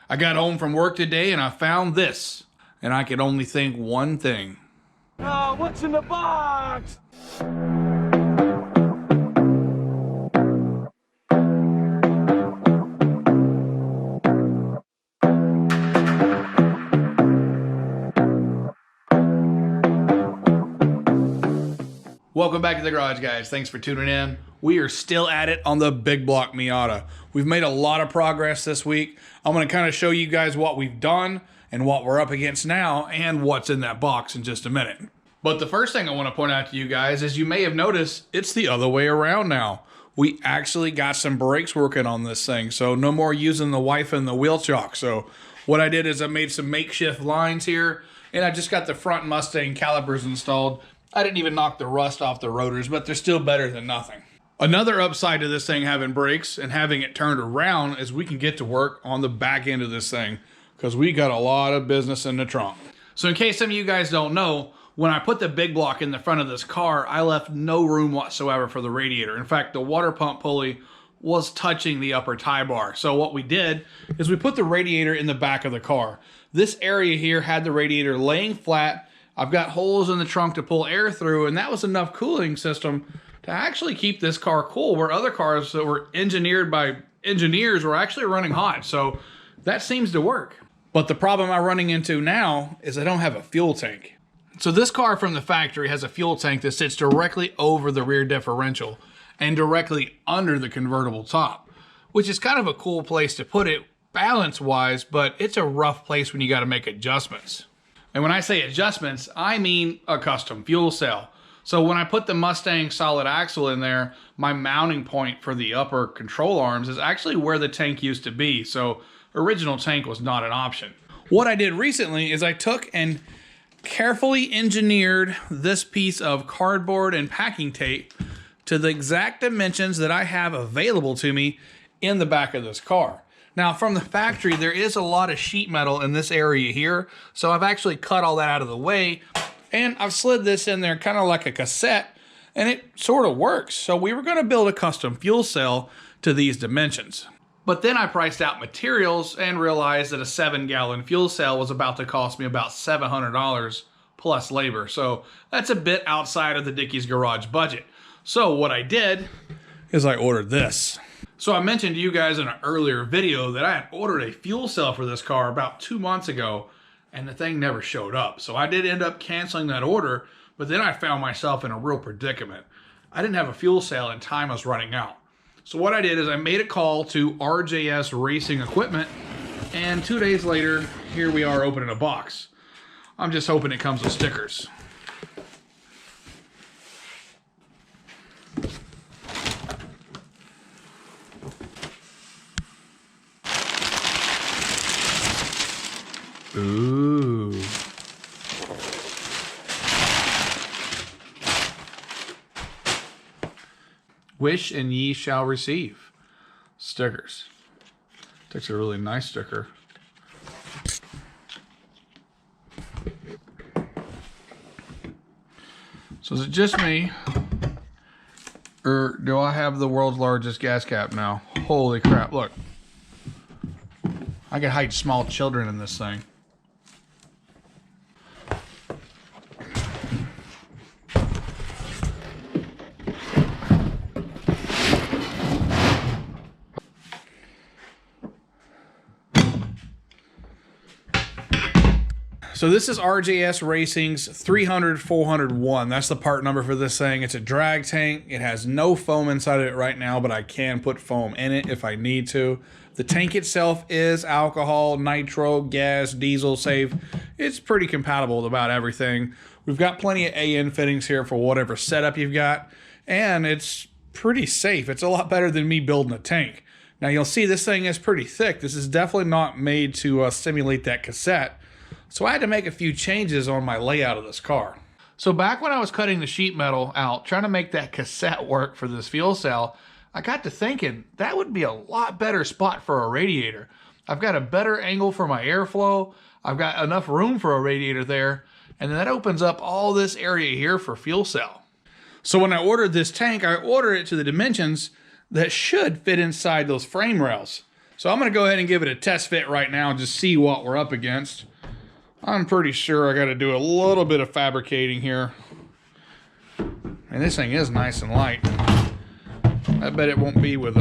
I got home from work today and I found this, and I could only think one thing. Oh, what's in the box? Welcome back to the garage, guys. Thanks for tuning in. We are still at it on the big block Miata. We've made a lot of progress this week. I'm going to kind of show you guys what we've done and what we're up against now and what's in that box in just a minute. But the first thing I want to point out to you guys is you may have noticed it's the other way around now. We actually got some brakes working on this thing, so no more using the wife and the wheel chock. So what I did is I made some makeshift lines here, and I just got the front Mustang calipers installed. I didn't even knock the rust off the rotors, but they're still better than nothing. Another upside to this thing having brakes and having it turned around is we can get to work on the back end of this thing because we got a lot of business in the trunk. So in case some of you guys don't know, when I put the big block in the front of this car, I left no room whatsoever for the radiator. In fact, the water pump pulley was touching the upper tie bar. So what we did is we put the radiator in the back of the car. This area here had the radiator laying flat. I've got holes in the trunk to pull air through, and that was enough cooling system to actually keep this car cool, where other cars that were engineered by engineers were actually running hot. So that seems to work. But the problem I'm running into now is I don't have a fuel tank. So this car from the factory has a fuel tank that sits directly over the rear differential and directly under the convertible top, which is kind of a cool place to put it balance-wise, but it's a rough place when you got to make adjustments. And when I say adjustments, I mean a custom fuel cell. So when I put the Mustang solid axle in there, my mounting point for the upper control arms is actually where the tank used to be. So original tank was not an option. What I did recently is I took and carefully engineered this piece of cardboard and packing tape to the exact dimensions that I have available to me in the back of this car. Now, from the factory, there is a lot of sheet metal in this area here, so I've actually cut all that out of the way, and I've slid this in there kind of like a cassette, and it sort of works. So we were going to build a custom fuel cell to these dimensions. But then I priced out materials and realized that a 7-gallon fuel cell was about to cost me about $700 plus labor. So that's a bit outside of the Dickey's Garage budget. So what I did is I ordered this. So I mentioned to you guys in an earlier video that I had ordered a fuel cell for this car about 2 months ago, and the thing never showed up. So I did end up canceling that order, but then I found myself in a real predicament. I didn't have a fuel cell and time was running out. So what I did is I made a call to RJS Racing Equipment, and 2 days later, here we are opening a box. I'm just hoping it comes with stickers. Ooh. Wish and ye shall receive. Stickers. Takes a really nice sticker. So is it just me? Or do I have the world's largest gas cap now? Holy crap, look. I can hide small children in this thing. So this is RJS Racing's 300-401. That's the part number for this thing. It's a drag tank. It has no foam inside of it right now, but I can put foam in it if I need to. The tank itself is alcohol, nitro, gas, diesel safe. It's pretty compatible with about everything. We've got plenty of AN fittings here for whatever setup you've got, and it's pretty safe. It's a lot better than me building a tank. Now you'll see this thing is pretty thick. This is definitely not made to simulate that cassette. So I had to make a few changes on my layout of this car. So back when I was cutting the sheet metal out, trying to make that cassette work for this fuel cell, I got to thinking that would be a lot better spot for a radiator. I've got a better angle for my airflow. I've got enough room for a radiator there. And then that opens up all this area here for fuel cell. So when I ordered this tank, I ordered it to the dimensions that should fit inside those frame rails. So I'm going to go ahead and give it a test fit right now and just see what we're up against. I'm pretty sure I got to do a little bit of fabricating here. And this thing is nice and light. I bet it won't be with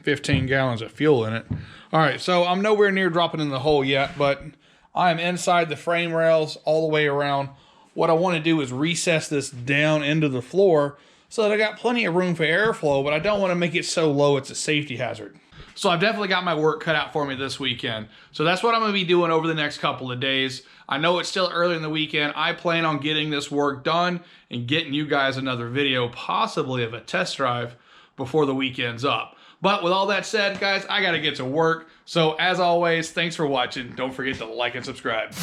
15 gallons of fuel in it. All right, so I'm nowhere near dropping in the hole yet, but I am inside the frame rails all the way around. What I want to do is recess this down into the floor so that I got plenty of room for airflow, but I don't want to make it so low it's a safety hazard. So I've definitely got my work cut out for me this weekend. So that's what I'm going to be doing over the next couple of days. I know it's still early in the weekend. I plan on getting this work done and getting you guys another video, possibly of a test drive, before the weekend's up. But with all that said, guys, I got to get to work. So as always, thanks for watching. Don't forget to like and subscribe.